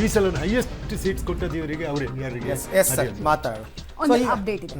ಈ ಸಲ highest seats ಕೊಟ್ಟದ್ದು ಇವರಿಗೆ, ಅವರೇ ಯಾರಿಗೆ ಮಾತಾಡು. ಒಂದು ಅಪ್ಡೇಟ್ ಇದೆ.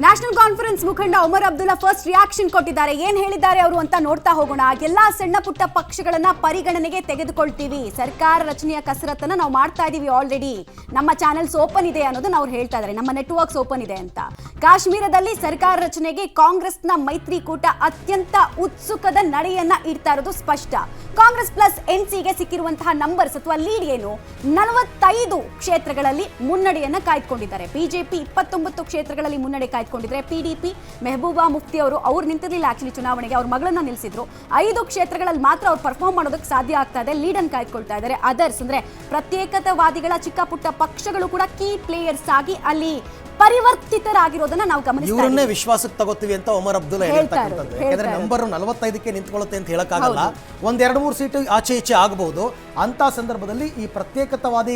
ನ್ಯಾಷನಲ್ ಕಾನ್ಫರೆನ್ಸ್ ಮುಖಂಡ ಒಮರ್ ಅಬ್ದುಲ್ಲಾ ಫಸ್ಟ್ ರಿಯಾಕ್ಷನ್ ಕೊಟ್ಟಿದ್ದಾರೆ. ಏನ್ ಹೇಳಿದ್ದಾರೆ ಅವರು ಅಂತ ನೋಡ್ತಾ ಹೋಗೋಣ. ಎಲ್ಲಾ ಸಣ್ಣ ಪುಟ್ಟ ಪಕ್ಷಗಳನ್ನ ಪರಿಗಣನೆಗೆ ತೆಗೆದುಕೊಳ್ತೀವಿ. ಸರ್ಕಾರ ರಚನೆಯ ಕಸರತ್ತನ್ನ ನಾವು ಮಾಡ್ತಾ ಇದೀವಿ ಆಲ್ರೆಡಿ. ನಮ್ಮ ಚಾನೆಲ್ಸ್ ಓಪನ್ ಇದೆ ಅನ್ನೋದನ್ನ ಅವ್ರು ಹೇಳ್ತಾ ಇದ್ದಾರೆ. ನಮ್ಮ ನೆಟ್ವರ್ಕ್ಸ್ ಓಪನ್ ಇದೆ ಅಂತ. ಕಾಶ್ಮೀರದಲ್ಲಿ ಸರ್ಕಾರ ರಚನೆಗೆ ಕಾಂಗ್ರೆಸ್ನ ಮೈತ್ರಿಕೂಟ ಅತ್ಯಂತ ಉತ್ಸುಕದ ನಡೆಯನ್ನ ಇಡ್ತಾ ಇರೋದು ಸ್ಪಷ್ಟ. ಕಾಂಗ್ರೆಸ್ ಪ್ಲಸ್ ಎನ್ಸಿಗೆ ಸಿಕ್ಕಿರುವಂತಹ ನಂಬರ್ಸ್ ಅಥವಾ ಲೀಡ್ ಏನು? 45 ಕ್ಷೇತ್ರಗಳಲ್ಲಿ ಮುನ್ನಡೆಯನ್ನ ಕಾಯ್ದುಕೊಂಡಿದ್ದಾರೆ. ಬಿಜೆಪಿ 29 ಕ್ಷೇತ್ರಗಳಲ್ಲಿ ಮುನ್ನಡೆ ಕಾಯ್ದುಕೊಂಡಿದ್ರೆ, ಪಿಡಿಪಿ ಮೆಹಬೂಬಾ ಮುಫ್ತಿ ಅವ್ರು ನಿಂತಿರಲಿಲ್ಲ ಆಕ್ಚುಲಿ ಚುನಾವಣೆಗೆ, ಅವ್ರ ಮಗಳನ್ನ ನಿಲ್ಲಿಸಿದ್ರು. 5 ಕ್ಷೇತ್ರಗಳಲ್ಲಿ ಮಾತ್ರ ಅವ್ರು ಪರ್ಫಾರ್ಮ್ ಮಾಡೋದಕ್ಕೆ ಸಾಧ್ಯ ಆಗ್ತಾ ಇದೆ, ಲೀಡ್ ಅನ್ನು ಕಾಯ್ದುಕೊಳ್ತಾ ಇದ್ದಾರೆ. ಅದರ್ಸ್ ಅಂದ್ರೆ ಪ್ರತ್ಯೇಕತಾವಾದಿಗಳ ಚಿಕ್ಕ ಪುಟ್ಟ ಪಕ್ಷಗಳು ಕೂಡ ಕೀ ಪ್ಲೇಯರ್ಸ್ ಆಗಿ ಅಲ್ಲಿ ಪರಿವರ್ತಿತರಾಗಿರೋದನ್ನ ನಾವು ಗಮನಿಸ್ತಾ ಇದ್ದೀವಿ. ಇವರನ್ನೇ ವಿಶ್ವಾಸಕ್ಕೆ ತಗೋತೀವಿ ಅಂತ ಒಮರ್ ಅಬ್ದುಲ್ಲಾ ಹೇಳ್ತಕ್ಕಂಥದ್ದು. ಯಾಕಂದ್ರೆ ನಂಬರ್ 45ಕ್ಕೆ ನಿಂತ್ಕೊಳ್ಳುತ್ತೆ ಅಂತ ಹೇಳಕ್ಕಾಗಲ್ಲ. 1-2-3 ಸೀಟು ಆಚೆ ಈಚೆ ಆಗಬಹುದು. ಅಂತ ಸಂದರ್ಭದಲ್ಲಿ ಈ ಪ್ರತ್ಯೇಕತಾವಾದಿ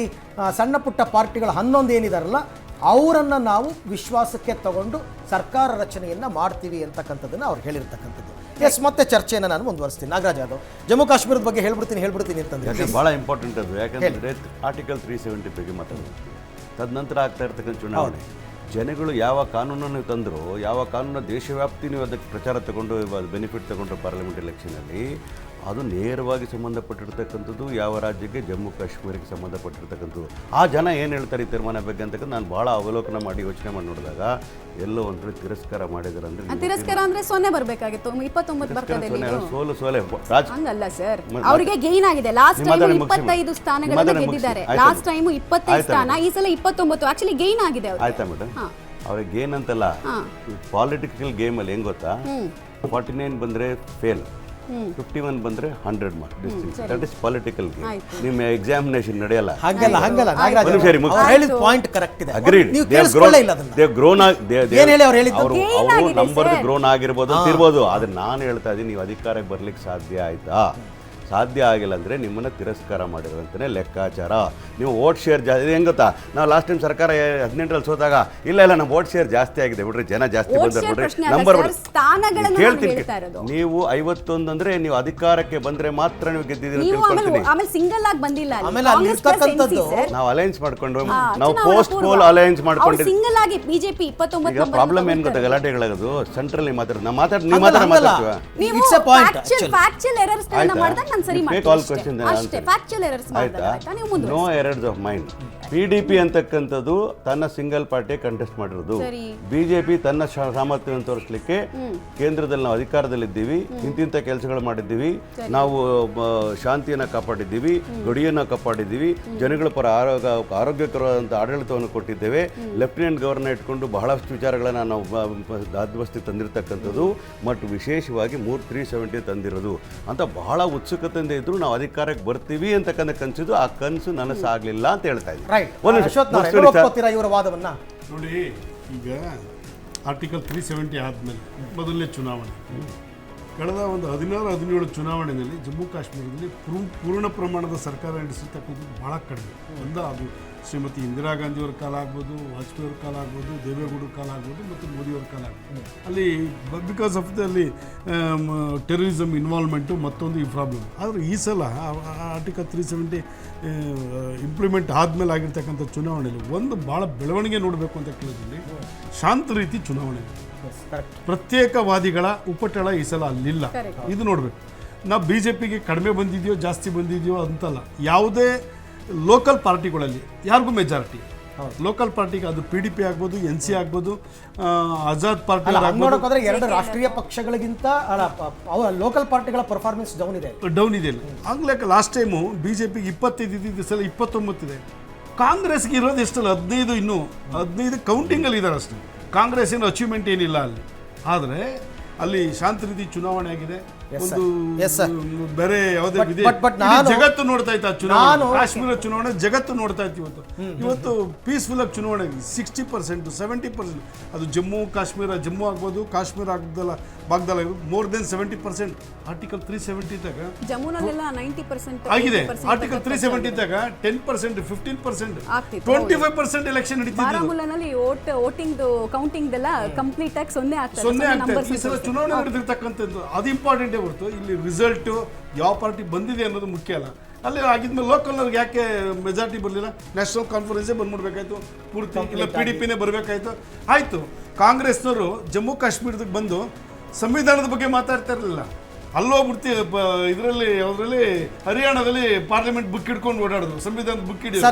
ಸಣ್ಣ ಪುಟ್ಟ ಪಾರ್ಟಿಗಳ 11 ಏನಿದಾರಲ್ಲ, ಅವರನ್ನ ನಾವು ವಿಶ್ವಾಸಕ್ಕೆ ತಗೊಂಡು ಸರ್ಕಾರ ರಚನೆಯನ್ನ ಮಾಡ್ತೀವಿ ಅಂತಕ್ಕಂಥದ್ದನ್ನ ಅವ್ರು ಹೇಳಿರ್ತಕ್ಕಂಥದ್ದು. ಎಸ್, ಮತ್ತೆ ಚರ್ಚೆಯನ್ನು ನಾನು ಮುಂದುವರಿಸ್ತೀನಿ. ನಾಗರಾಜ್ ಯಾದವ್, ಜಮ್ಮು ಕಾಶ್ಮೀರದ ಬಗ್ಗೆ ಹೇಳ್ಬಿಡ್ತೀನಿ ಅಂತಂದ್ರೆ ಬಹಳ ಇಂಪಾರ್ಟೆಂಟ್ ಅದು. ಯಾಕಂದ್ರೆ ಆರ್ಟಿಕಲ್ 370 ಬಗ್ಗೆ ಮಾತಾಡಬೇಕು. ತದನಂತರ ಆಗ್ತಾ ಇರ್ತಕ್ಕಂಥ ಚುನಾವಣೆ, ಜನಗಳು ಯಾವ ಕಾನೂನನ್ನು ತಂದರೂ, ಯಾವ ಕಾನೂನು ದೇಶವ್ಯಾಪ್ತಿ ನೀವು ಅದಕ್ಕೆ ಪ್ರಚಾರ ತಗೊಂಡು ಬೆನಿಫಿಟ್ ತಗೊಂಡ್ರು ಪಾರ್ಲಿಮೆಂಟ್ ಎಲೆಕ್ಷನಲ್ಲಿ, ಅದು ನೇರವಾಗಿ ಸಂಬಂಧಪಟ್ಟಿರ್ತಕ್ಕಂಥದ್ದು ಯಾವ ರಾಜ್ಯಕ್ಕೆ, ಜಮ್ಮು ಕಾಶ್ಮೀರಕ್ಕೆ ಸಂಬಂಧಪಟ್ಟಿರ್ತಕ್ಕಂಥದ್ದು. ಆ ಜನ ಏನು ಹೇಳ್ತಾರೆ ಈ ತೀರ್ಮಾನ ಬಗ್ಗೆ ಅಂತಕ್ಕಂಥ ನಾನು ಭಾಳ ಅವಲೋಕನ ಮಾಡಿ ಯೋಚನೆ ಮಾಡಿ ನೋಡಿದಾಗ ಎಲ್ಲೋ ಒಂದು ತಿರಸ್ಕಾರ ಮಾಡಿದ್ದಾರೆ. ಅಂದ್ರೆ ತಿರಸ್ಕಾರ ಅಂದ್ರೆ 0 ಬರಬೇಕಾಗಿತ್ತು, 29 ಬರ್ತದೆ. ಸೋಲೆ ಹಂಗಲ್ಲ ಸರ್, ಅವರಿಗೆ ಗೇನ್ ಆಗಿದೆ. ಲಾಸ್ಟ್ ಟೈಮ್ 25 ಸ್ಥಾನಗಳನ್ನು ಗೆದ್ದಿದ್ದಾರೆ. ಲಾಸ್ಟ್ ಟೈಮ್ 25 ಸ್ಥಾನ, ಈ ಸಲ 29. ಆಕ್ಚುಲಿ ಗೇನ್ ಆಗಿದೆ. ಆಯ್ತಾ ಮೇಡಮ್, ಅವ್ರಿಗೆ ಗೇನ್ ಅಂತಲ್ಲ, ಪಾಲಿಟಿಕಲ್ ಗೇಮ್ ಅಲ್ಲಿ ಹೆಂಗ್ ಗೊತ್ತಾ, 49 ಬಂದ್ರೆ ಫೇಲ್, 51 ಬಂದ್ರೆ 100 mark distinction. That is political game. ನಿಮ್ಮ ಎಕ್ಸಾಮಿನೇಷನ್ ನಡೆಯಲ್ಲ. ಹಂಗಲ್ಲ ನಾಗರಾಜ್ ಹೇಳಿದ ಪಾಯಿಂಟ್ ಕರೆಕ್ಟ್ ಇದೆ. ಅಗ್ರೀಡ್. They have grown. ಅವರು ನಂಬರ್ ಗ್ರೋನ್ ಆಗಿರ್ಬೋದು ಅಂತಿರ್ಬೋದು. ಆದ್ರೆ ನಾನು ಹೇಳ್ತಾ ಇದ್ದೀನಿ, ನೀವು ಅಧಿಕಾರಕ್ಕೆ ಬರ್ಲಿಕ್ಕೆ ಸಾಧ್ಯ ಆಯ್ತಾ? ಸಾಧ್ಯ ಆಗಿಲ್ಲ ಅಂದರೆ ನಿಮ್ಮನ್ನು ತಿರಸ್ಕಾರ ಮಾಡಿರೋಂತಲೇ ಲೆಕ್ಕಾಚಾರ. ನೀವು ವೋಟ್ ಶೇರ್ ಜಾಸ್ತಿ, ಹೆಂಗೆ ಗೊತ್ತಾ, ನಾವು ಲಾಸ್ಟ್ ಟೈಮ್ ಸರ್ಕಾರ 18ರಲ್ಲಿ ಸೋತಾಗ ಇಲ್ಲ ನಮ್ಮ ವೋಟ್ ಶೇರ್ ಜಾಸ್ತಿ ಆಗಿದೆ ಬಿಡ್ರಿ, ಜನ ಜಾಸ್ತಿ ಬಂದ್ರೆ ಬಿಡ್ರಿ, ನಂಬರ್ ಕೇಳ್ತೀನಿ. ನೀವು 51 ಅಂದ್ರೆ ನೀವು ಅಧಿಕಾರಕ್ಕೆ ಬಂದ್ರೆ ಮಾತ್ರ ನೀವು ಗೆದ್ದಿದ್ದೀರಿ ತಿಳ್ಕೊಳ್ತೀನಿ. ನಾವು ಅಲೈನ್ಸ್ ಮಾಡ್ಕೊಂಡು, ನಾವು ಪೋಸ್ಟ್ ಪೋಲ್ ಅಲೈನ್ಸ್ ಮಾಡ್ಕೊಂಡಿದ್ದೀವಿ. ಪ್ರಾಬ್ಲಮ್ ಏನು ಗೊತ್ತಾ, ಗಲಾಟೆಗಳಾಗೋದು ಸೆಂಟ್ರಲ್ ನೀವು no errors of mind. PDP ಅಂತಕ್ಕಂಥದ್ದು ತನ್ನ ಸಿಂಗಲ್ ಪಾರ್ಟಿ ಕಂಟೆಸ್ಟ್ ಮಾಡಿರೋದು. ಬಿಜೆಪಿ ತನ್ನ ಸಾಮರ್ಥ್ಯವನ್ನು ತೋರಿಸಲಿಕ್ಕೆ ಕೇಂದ್ರದಲ್ಲಿ ನಾವು ಅಧಿಕಾರದಲ್ಲಿದ್ದೀವಿ, ಇಂತಿಂಥ ಕೆಲಸಗಳು ಮಾಡಿದ್ದೀವಿ, ನಾವು ಶಾಂತಿಯನ್ನು ಕಾಪಾಡಿದ್ದೀವಿ, ಗಡಿಯನ್ನು ಕಾಪಾಡಿದ್ದೀವಿ, ಜನಗಳ ಪರ ಆರೋಗ್ಯಕರವಾದಂಥ ಆಡಳಿತವನ್ನು ಕೊಟ್ಟಿದ್ದೇವೆ, ಲೆಫ್ಟಿನೆಂಟ್ ಗವರ್ನರ್ ಇಟ್ಕೊಂಡು ಬಹಳಷ್ಟು ವಿಚಾರಗಳನ್ನು ನಾವು ದಾದ್ವಸ್ತಿಗೆ ತಂದಿರತಕ್ಕಂಥದ್ದು, ಮತ್ತು ವಿಶೇಷವಾಗಿ 370 ತಂದಿರೋದು ಅಂತ ಬಹಳ ಉತ್ಸುಕತೆಯಿಂದ ಇದ್ರು ನಾವು ಅಧಿಕಾರಕ್ಕೆ ಬರ್ತೀವಿ ಅಂತಕ್ಕಂಥ ಕನಸಿದ್ದು. ಆ ಕನಸು ನನಸಾಗಲಿಲ್ಲ ಅಂತ ಹೇಳ್ತಾ ಇದ್ದೀನಿ. ನೋಡಿ, ಈಗ ಆರ್ಟಿಕಲ್ 370 ಆದಮೇಲೆ ಮೊದಲನೇ ಚುನಾವಣೆ, ಕಳೆದ ಒಂದು 16-17 ಚುನಾವಣೆಯಲ್ಲಿ ಜಮ್ಮು ಕಾಶ್ಮೀರದಲ್ಲಿ ಪೂರ್ಣ ಪ್ರಮಾಣದ ಸರ್ಕಾರ ನಡೆಸಿರ್ತಕ್ಕಂಥದ್ದು ಭಾಳ ಕಡಿಮೆ. ಅದು ಶ್ರೀಮತಿ ಇಂದಿರಾ ಗಾಂಧಿಯವರ ಕಾಲ ಆಗ್ಬೋದು, ವಾಜಪೇಯಿ ಅವ್ರ ಕಾಲ ಆಗ್ಬೋದು, ದೇವೇಗೌಡರ ಕಾಲ ಆಗ್ಬೋದು, ಮತ್ತು ಮೋದಿಯವರ ಕಾಲ ಆಗ್ಬೋದು. ಅಲ್ಲಿ ಬಿಕಾಸ್ ಆಫ್ ಅಲ್ಲಿ ಟೆರರಿಸಮ್ ಇನ್ವಾಲ್ವ್ಮೆಂಟು ಮತ್ತೊಂದು ಈ ಪ್ರಾಬ್ಲಮ್. ಆದರೆ ಈ ಸಲ ಆರ್ಟಿಕಲ್ 370 ಇಂಪ್ಲಿಮೆಂಟ್ ಆದಮೇಲೆ ಆಗಿರ್ತಕ್ಕಂಥ ಚುನಾವಣೆಯಲ್ಲಿ ಒಂದು ಭಾಳ ಬೆಳವಣಿಗೆ ನೋಡಬೇಕು ಅಂತ ಕೇಳಿದ್ವಿ. ಶಾಂತ ರೀತಿ ಚುನಾವಣೆ, ಪ್ರತ್ಯೇಕವಾದಿಗಳ ಉಪಟಳ ಈ ಸಲ ಅಲ್ಲಿಲ್ಲ. ಇದು ನೋಡಬೇಕು. ನಾವು BJPಗೆ ಕಡಿಮೆ ಬಂದಿದೆಯೋ ಜಾಸ್ತಿ ಬಂದಿದೆಯೋ ಅಂತಲ್ಲ, ಯಾವುದೇ ಲೋಕಲ್ ಪಾರ್ಟಿಗಳಲ್ಲಿ ಯಾರಿಗೂ ಮೆಜಾರಿಟಿ. ಲೋಕಲ್ ಪಾರ್ಟಿಗೆ ಅದು PDP ಆಗ್ಬೋದು, NC ಆಗ್ಬೋದು, ಆಜಾದ್ ಪಾರ್ಟಿ ನೋಡೋಕೆ 2 ರಾಷ್ಟ್ರೀಯ ಪಕ್ಷಗಳಿಗಿಂತ ಲೋಕಲ್ ಪಾರ್ಟಿಗಳ ಪರ್ಫಾರ್ಮೆನ್ಸ್ ಡೌನ್ ಇದೆ. ಆಗ್ಲೇಕ ಲಾಸ್ಟ್ ಟೈಮು BJPಗೆ 25 ಇದ್ದಿದ್ದು ಸಲ 29 ಇದೆ. ಕಾಂಗ್ರೆಸ್ಗೆ ಇರೋದು ಎಷ್ಟಲ್ಲ 15, ಇನ್ನೂ 15 ಕೌಂಟಿಂಗಲ್ಲಿ ಇದ್ದಾರೆ ಅಷ್ಟೇ. ಕಾಂಗ್ರೆಸ್ಸಿನ ಅಚೀವ್ಮೆಂಟ್ ಏನಿಲ್ಲ ಅಲ್ಲಿ. ಆದರೆ ಅಲ್ಲಿ ಶಾಂತ ರೀತಿ ಚುನಾವಣೆ ಆಗಿದೆ. ಒಂದು ಬೇರೆ ಯಾವುದೇ ಜಗತ್ತು ನೋಡ್ತಾ ಇತ್ತು. ಚುನಾವಣೆ, ಕಾಶ್ಮೀರ ಚುನಾವಣೆ ಜಗತ್ತು ನೋಡ್ತಾ ಇತ್ತು. ಇವತ್ತು ಪೀಸ್ಫುಲ್ ಆಗಿ ಚುನಾವಣೆ 60%, 70%. ಅದು ಜಮ್ಮು ಆಗ್ಬೋದು, ಕಾಶ್ಮೀರ ಆಗದಲ್ಲ ಭಾಗದಲ್ಲ, ಮೋರ್ ದೆನ್ 70%. ಆರ್ಟಿಕಲ್ 370 ಇದ್ದಾಗ ಜಮ್ಮುನಲ್ಲೆಲ್ಲ 90% ಆಗಿದೆ. ಆರ್ಟಿಕಲ್ 370 ಇದ್ದಾಗ 10%, 15%, 25% ಎಲೆಕ್ಷನ್ ನಡೀತಿದೆ. ಬಾರಾಮುಲ್ಲಾನಲ್ಲಿ ವೋಟಿಂಗ್ ಕೌಂಟಿಂಗ್ ಎಲ್ಲ ಕಂಪ್ಲೀಟ್ ಆಗಿ 0 ಆಗ್ತದೆ. ಈ ಸಲ ಚುನಾವಣೆ ನಡೆದಿರ್ತಕ್ಕಂಥದ್ದು ಅದು ಇಂಪಾರ್ಟೆಂಟೇ ಹೊರತು ಇಲ್ಲಿ ರಿಸಲ್ಟ್ ಯಾವ ಪಾರ್ಟಿ ಬಂದಿದೆ ಅನ್ನೋದು ಮುಖ್ಯ ಅಲ್ಲ. ಅಲ್ಲಿ ಆಗಿದ್ಮೇಲೆ ಲೋಕಲ್ನವ್ರಿಗೆ ಯಾಕೆ ಮೆಜಾರಿಟಿ ಬರಲಿಲ್ಲ? ನ್ಯಾಷನಲ್ ಕಾನ್ಫರೆನ್ಸೇ ಬಂದ್ಬಿಡ್ಬೇಕಾಯ್ತು ಪೂರ್ತಿ, ಇಲ್ಲ PDPನೇ ಬರಬೇಕಾಯ್ತು. ಆಯಿತು, ಕಾಂಗ್ರೆಸ್ನವರು ಜಮ್ಮು ಕಾಶ್ಮೀರದಕ್ಕೆ ಬಂದು ಸಂವಿಧಾನದ ಬಗ್ಗೆ ಮಾತಾಡ್ತಾ ಇರಲಿಲ್ಲ. ಅಲ್ಲೋಗ್ಬಿಡ್ತಿ ಇದರಲ್ಲಿ ಹರಿಯಾಣದಲ್ಲಿ ಪಾರ್ಲಿಮೆಂಟ್ ಬುಕ್ ಹಿಡ್ಕೊಂಡು ಓಡಾಡಿದ್ರು, ಸಂವಿಧಾನದ ಬುಕ್ ಹಿಡಿಯೋದು.